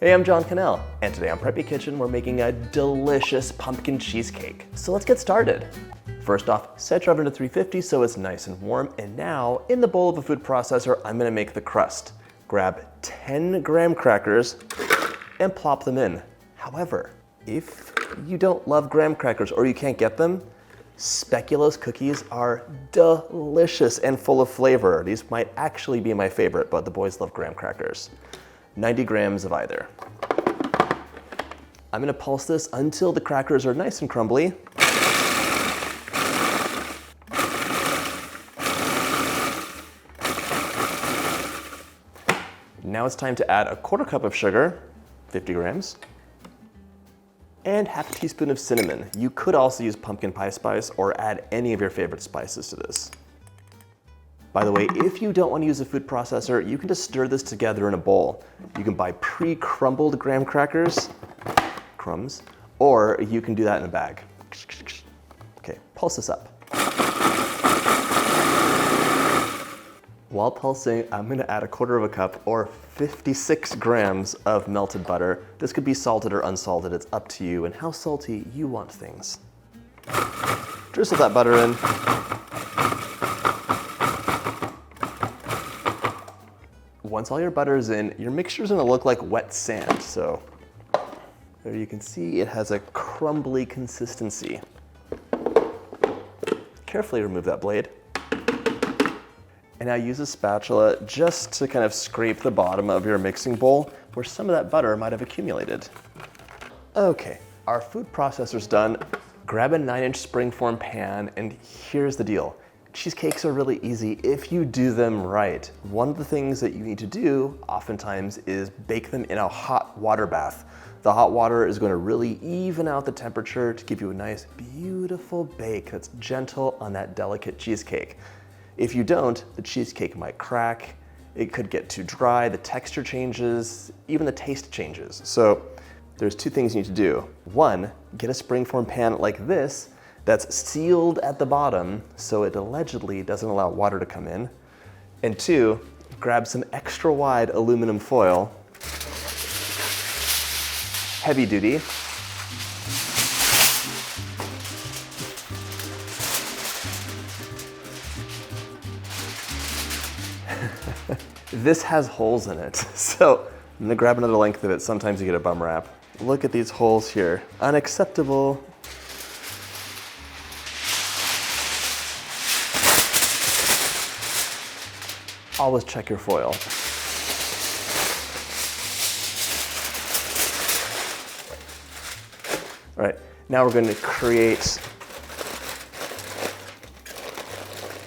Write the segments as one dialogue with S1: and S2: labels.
S1: Hey, I'm John Cannell, and today on Preppy Kitchen we're making a delicious pumpkin cheesecake. So let's get started. First off, set your oven to 350 so it's nice and warm, and now in the bowl of a food processor I'm gonna make the crust. Grab 10 graham crackers and plop them in. However, if you don't love graham crackers or you can't get them, speculoos cookies are delicious and full of flavor. These might actually be my favorite, but the boys love graham crackers. 90 grams of either. I'm gonna pulse this until the crackers are nice and crumbly. Now it's time to add a quarter cup of sugar, 50 grams, and half a teaspoon of cinnamon. You could also use pumpkin pie spice or add any of your favorite spices to this. By the way, if you don't want to use a food processor, you can just stir this together in a bowl. You can buy pre-crumbled graham crackers, crumbs, or you can do that in a bag. Okay, pulse this up. While pulsing, I'm gonna add a quarter of a cup or 56 grams of melted butter. This could be salted or unsalted, it's up to you and how salty you want things. Drizzle that butter in. Once all your butter is in, your mixture is gonna look like wet sand. So there you can see it has a crumbly consistency. Carefully remove that blade. And now use a spatula just to kind of scrape the bottom of your mixing bowl where some of that butter might have accumulated. Okay, our food processor's done. Grab a 9-inch springform pan, and here's the deal. Cheesecakes are really easy if you do them right. One of the things that you need to do oftentimes is bake them in a hot water bath. The hot water is going to really even out the temperature to give you a nice, beautiful bake that's gentle on that delicate cheesecake. If you don't, the cheesecake might crack, it could get too dry, the texture changes, even the taste changes. So there's two things you need to do. One, get a springform pan like this that's sealed at the bottom so it allegedly doesn't allow water to come in. And two, grab some extra wide aluminum foil, heavy duty. This has holes in it, so I'm gonna grab another length of it. Sometimes you get a bum wrap. Look at these holes here. Unacceptable. Always check your foil. All right, now we're going to create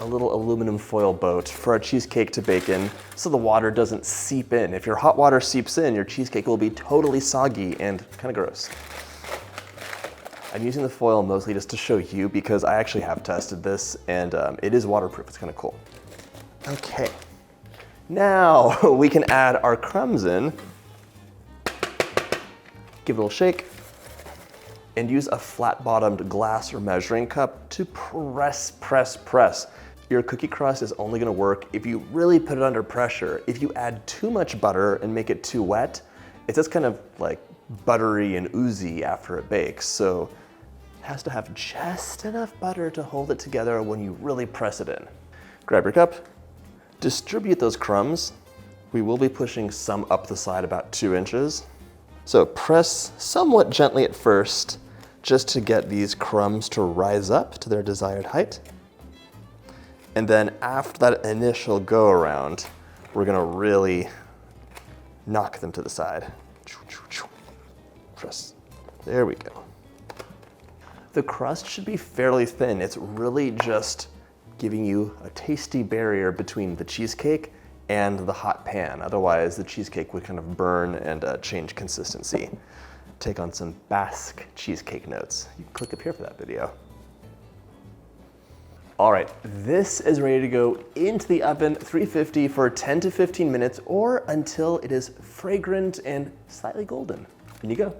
S1: a little aluminum foil boat for our cheesecake to bake in so the water doesn't seep in. If your hot water seeps in, your cheesecake will be totally soggy and kind of gross. I'm using the foil mostly just to show you because I actually have tested this and it is waterproof. It's kind of cool. Okay. Now we can add our crumbs in, give it a little shake, and use a flat-bottomed glass or measuring cup to press. Your cookie crust is only gonna work if you really put it under pressure. If you add too much butter and make it too wet, it's just kind of like buttery and oozy after it bakes. So it has to have just enough butter to hold it together when you really press it in. Grab your cup. Distribute those crumbs. We will be pushing some up the side about 2 inches. So press somewhat gently at first, just to get these crumbs to rise up to their desired height. And then after that initial go around, we're gonna really knock them to the side. Press, there we go. The crust should be fairly thin. It's really just giving you a tasty barrier between the cheesecake and the hot pan. Otherwise, the cheesecake would kind of burn and change consistency. Take on some Basque cheesecake notes. You can click up here for that video. All right, this is ready to go into the oven, 350 for 10 to 15 minutes or until it is fragrant and slightly golden. In you go.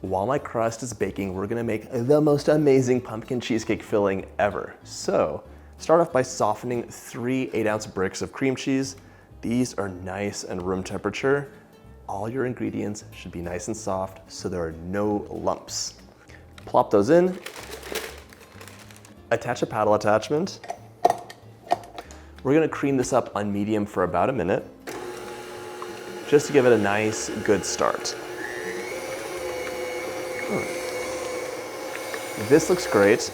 S1: While my crust is baking, we're gonna make the most amazing pumpkin cheesecake filling ever. So, start off by softening 3 8-ounce bricks of cream cheese, These are nice and room temperature. All your ingredients should be nice and soft so there are no lumps. Plop those in. Attach a paddle attachment. We're gonna cream this up on medium for about a minute, just to give it a nice, good start. This looks great.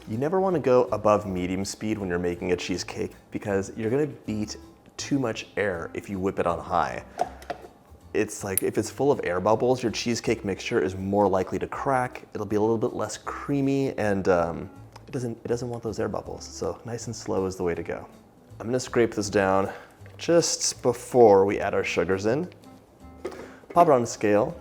S1: You never wanna go above medium speed when you're making a cheesecake because you're gonna beat too much air if you whip it on high. It's like if it's full of air bubbles, your cheesecake mixture is more likely to crack. It'll be a little bit less creamy and it doesn't want those air bubbles. So nice and slow is the way to go. I'm gonna scrape this down just before we add our sugars in. Pop it on a scale,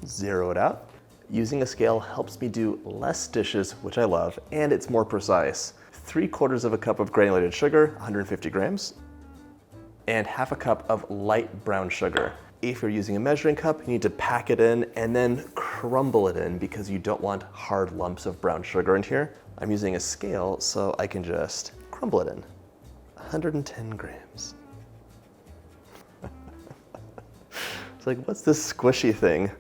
S1: zero it out. Using a scale helps me do less dishes, which I love, and it's more precise. 3/4 of a cup of granulated sugar, 150 grams, and half a cup of light brown sugar. If you're using a measuring cup, you need to pack it in and then crumble it in because you don't want hard lumps of brown sugar in here. I'm using a scale, so I can just crumble it in. 110 grams. It's like, what's this squishy thing?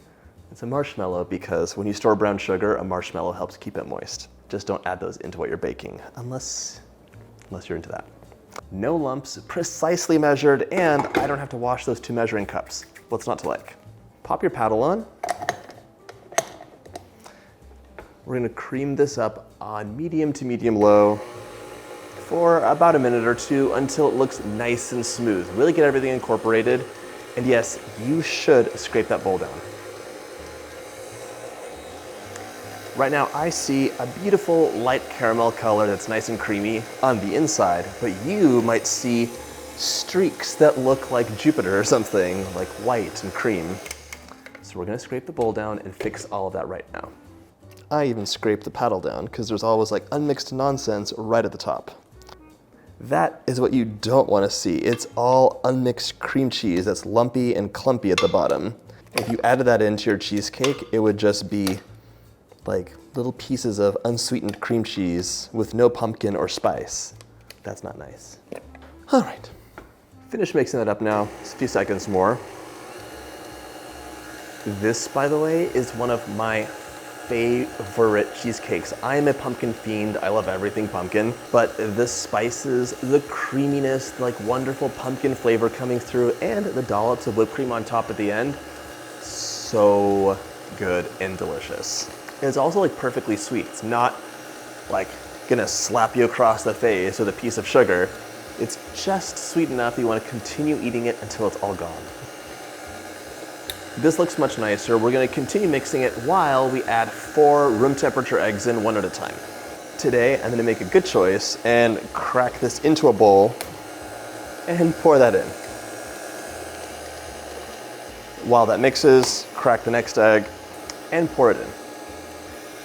S1: It's a marshmallow because when you store brown sugar, a marshmallow helps keep it moist. Just don't add those into what you're baking, unless you're into that. No lumps, precisely measured, and I don't have to wash those 2 measuring cups. What's not to like? Pop your paddle on. We're gonna cream this up on medium to medium low for about a minute or 2 until it looks nice and smooth. Really get everything incorporated. And yes, you should scrape that bowl down. Right now, I see a beautiful light caramel color that's nice and creamy on the inside, but you might see streaks that look like Jupiter or something, like white and cream. So we're gonna scrape the bowl down and fix all of that right now. I even scrape the paddle down because there's always like unmixed nonsense right at the top. That is what you don't wanna see. It's all unmixed cream cheese that's lumpy and clumpy at the bottom. If you added that into your cheesecake, it would just be like little pieces of unsweetened cream cheese with no pumpkin or spice. That's not nice. All right, finish mixing that up now. Just a few seconds more. This, by the way, is one of my favorite cheesecakes. I'm a pumpkin fiend. I love everything pumpkin, but the spices, the creaminess, like wonderful pumpkin flavor coming through, and the dollops of whipped cream on top at the end, so good and delicious. And it's also like perfectly sweet. It's not like gonna slap you across the face with a piece of sugar. It's just sweet enough that you wanna continue eating it until it's all gone. This looks much nicer. We're gonna continue mixing it while we add 4 room temperature eggs in, 1 at a time. Today, I'm gonna make a good choice and crack this into a bowl and pour that in. While that mixes, crack the next egg and pour it in.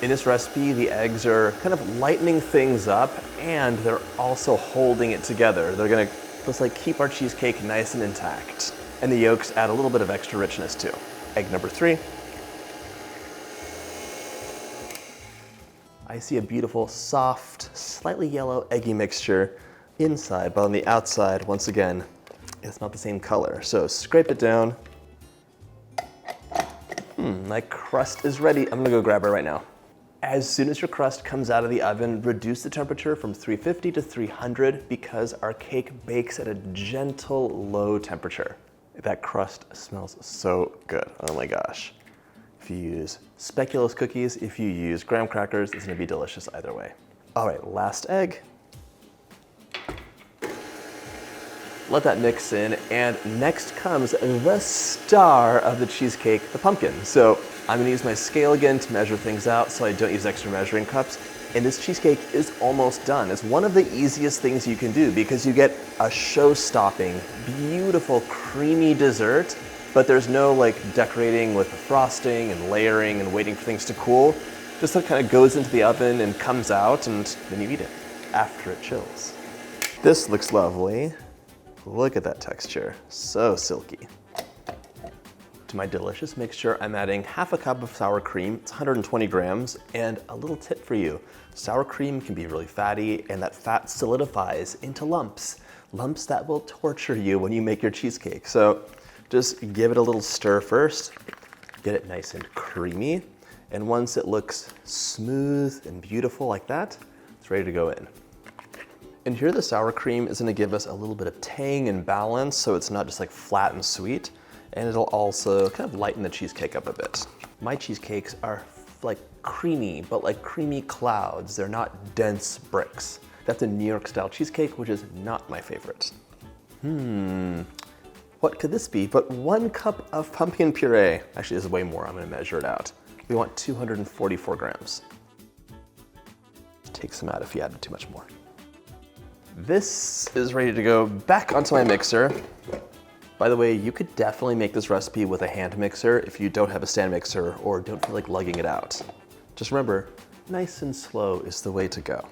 S1: In this recipe, the eggs are kind of lightening things up and they're also holding it together. They're gonna just like keep our cheesecake nice and intact. And the yolks add a little bit of extra richness too. Egg number 3. I see a beautiful, soft, slightly yellow, eggy mixture inside, but on the outside, once again, it's not the same color. So scrape it down. My crust is ready. I'm gonna go grab it right now. As soon as your crust comes out of the oven, reduce the temperature from 350 to 300 because our cake bakes at a gentle, low temperature. That crust smells so good, oh my gosh. If you use speculoos cookies, if you use graham crackers, it's gonna be delicious either way. All right, last egg. Let that mix in, and next comes the star of the cheesecake, the pumpkin. So I'm gonna use my scale again to measure things out so I don't use extra measuring cups. And this cheesecake is almost done. It's one of the easiest things you can do because you get a show-stopping, beautiful, creamy dessert, but there's no like decorating with frosting and layering and waiting for things to cool. Just that kind of goes into the oven and comes out and then you eat it after it chills. This looks lovely. Look at that texture, so silky. To my delicious mixture, I'm adding half a cup of sour cream, it's 120 grams, and a little tip for you. Sour cream can be really fatty, and that fat solidifies into lumps. lumps that will torture you when you make your cheesecake. So just give it a little stir first, get it nice and creamy. And once it looks smooth and beautiful like that, it's ready to go in. And here the sour cream is gonna give us a little bit of tang and balance, so it's not just like flat and sweet. And it'll also kind of lighten the cheesecake up a bit. My cheesecakes are like creamy, but like creamy clouds. They're not dense bricks. That's a New York style cheesecake, which is not my favorite. What could this be but 1 cup of pumpkin puree? Actually, this is way more. I'm gonna measure it out. We want 244 grams. Take some out if you added too much more. This is ready to go back onto my mixer. By the way, you could definitely make this recipe with a hand mixer if you don't have a stand mixer or don't feel like lugging it out. Just remember, nice and slow is the way to go.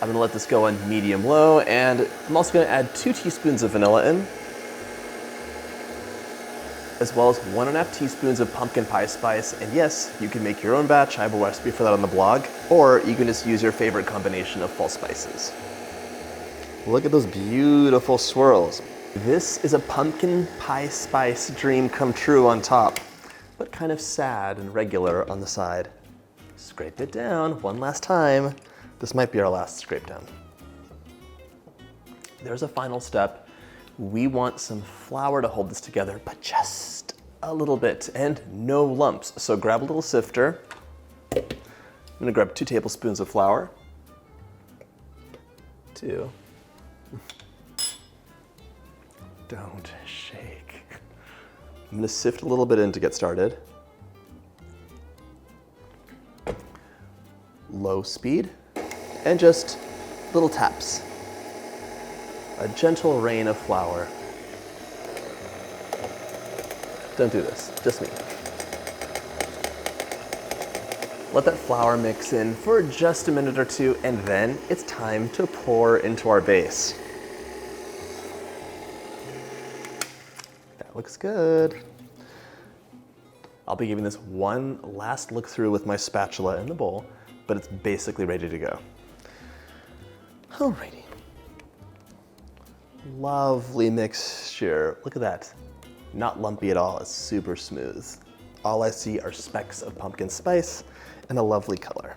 S1: I'm gonna let this go on medium-low, and I'm also gonna add 2 teaspoons of vanilla in, as well as 1.5 teaspoons of pumpkin pie spice. And yes, you can make your own batch. I have a recipe for that on the blog, or you can just use your favorite combination of fall spices. Look at those beautiful swirls. This is a pumpkin pie spice dream come true on top, but kind of sad and regular on the side. Scrape it down one last time. This might be our last scrape down. There's a final step. We want some flour to hold this together, but just a little bit and no lumps. So grab a little sifter. I'm gonna grab 2 tablespoons of flour. 2. Don't shake. I'm gonna sift a little bit in to get started. Low speed, and just little taps. A gentle rain of flour. Don't do this, just me. Let that flour mix in for just a minute or 2, and then it's time to pour into our base. That looks good. I'll be giving this one last look through with my spatula in the bowl, but it's basically ready to go. Alrighty. Lovely mixture. Look at that. Not lumpy at all, it's super smooth. All I see are specks of pumpkin spice and a lovely color.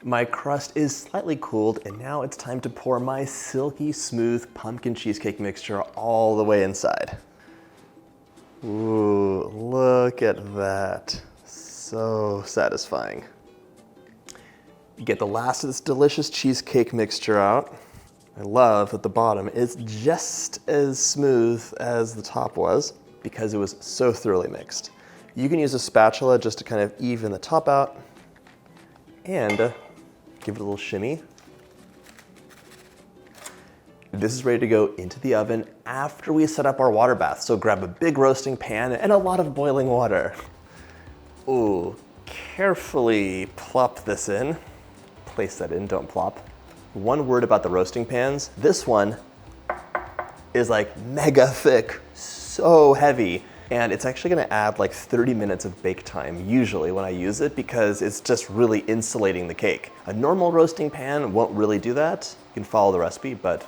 S1: My crust is slightly cooled, and now it's time to pour my silky smooth pumpkin cheesecake mixture all the way inside. Ooh, look at that. So satisfying. You get the last of this delicious cheesecake mixture out. I love that the bottom is just as smooth as the top was because it was so thoroughly mixed. You can use a spatula just to kind of even the top out and give it a little shimmy. This is ready to go into the oven after we set up our water bath. So grab a big roasting pan and a lot of boiling water. Ooh, carefully plop this in. Place that in, don't plop. One word about the roasting pans. This one is like mega thick, so heavy. And it's actually gonna add like 30 minutes of bake time usually when I use it because it's just really insulating the cake. A normal roasting pan won't really do that. You can follow the recipe, but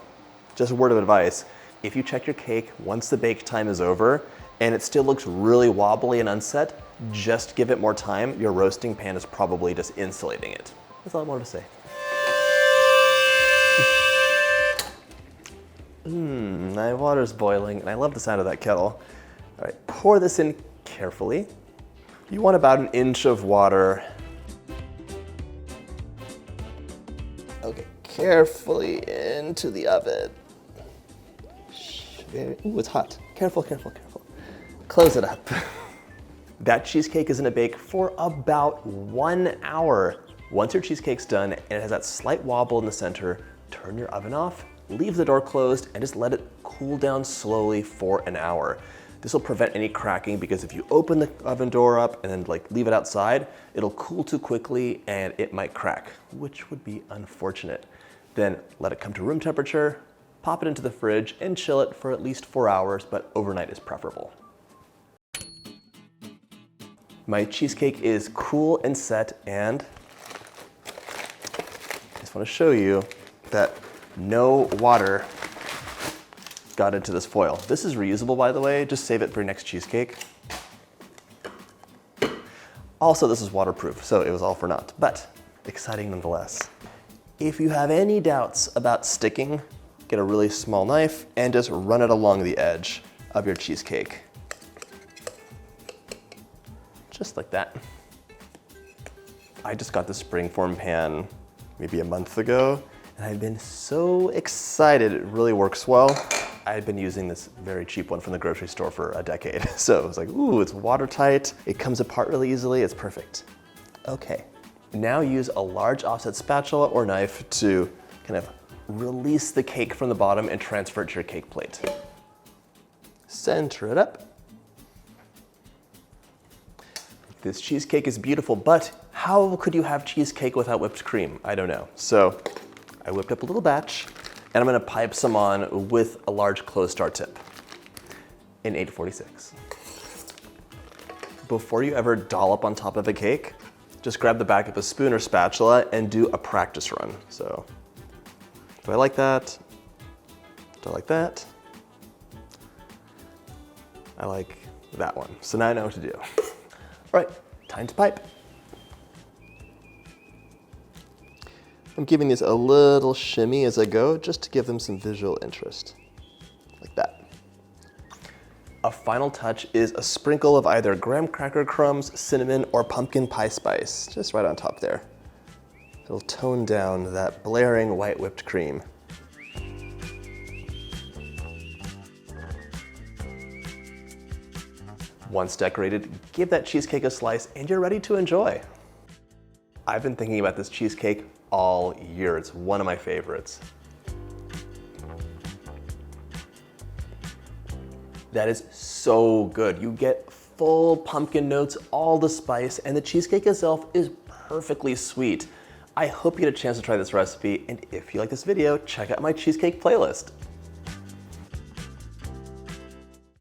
S1: just a word of advice. If you check your cake once the bake time is over and it still looks really wobbly and unset, just give it more time. Your roasting pan is probably just insulating it. That's all I wanted to say. My water's boiling and I love the sound of that kettle. All right, pour this in carefully. You want about 1 inch of water. Okay, carefully into the oven. Ooh, it's hot. Careful, careful, careful. Close it up. That cheesecake is gonna bake for about 1 hour. Once your cheesecake's done and it has that slight wobble in the center, turn your oven off, leave the door closed, and just let it cool down slowly for 1 hour. This will prevent any cracking because if you open the oven door up and then like leave it outside, it'll cool too quickly and it might crack, which would be unfortunate. Then let it come to room temperature, pop it into the fridge and chill it for at least 4 hours, but overnight is preferable. My cheesecake is cool and set, and I just want to show you that no water got into this foil. This is reusable, by the way. Just save it for your next cheesecake. Also, this is waterproof, so it was all for naught, but exciting nonetheless. If you have any doubts about sticking, get a really small knife and just run it along the edge of your cheesecake. Just like that. I just got this springform pan maybe a month ago, and I've been so excited. It really works well. I've been using this very cheap one from the grocery store for a decade. So it was like, ooh, it's watertight. It comes apart really easily. It's perfect. Okay. Now use a large offset spatula or knife to kind of release the cake from the bottom and transfer it to your cake plate. Center it up. This cheesecake is beautiful, but how could you have cheesecake without whipped cream? I don't know. So I whipped up a little batch, and I'm gonna pipe some on with a large closed star tip in 846. Before you ever dollop on top of a cake, just grab the back of a spoon or spatula and do a practice run. So, do I like that? Do I like that? I like that one. So now I know what to do. All right, time to pipe. I'm giving these a little shimmy as I go, just to give them some visual interest, like that. A final touch is a sprinkle of either graham cracker crumbs, cinnamon, or pumpkin pie spice, just right on top there. It'll tone down that blaring white whipped cream. Once decorated, give that cheesecake a slice and you're ready to enjoy. I've been thinking about this cheesecake all year. It's one of my favorites. That is so good. You get full pumpkin notes, all the spice, and the cheesecake itself is perfectly sweet. I hope you get a chance to try this recipe, and if you like this video, check out my cheesecake playlist.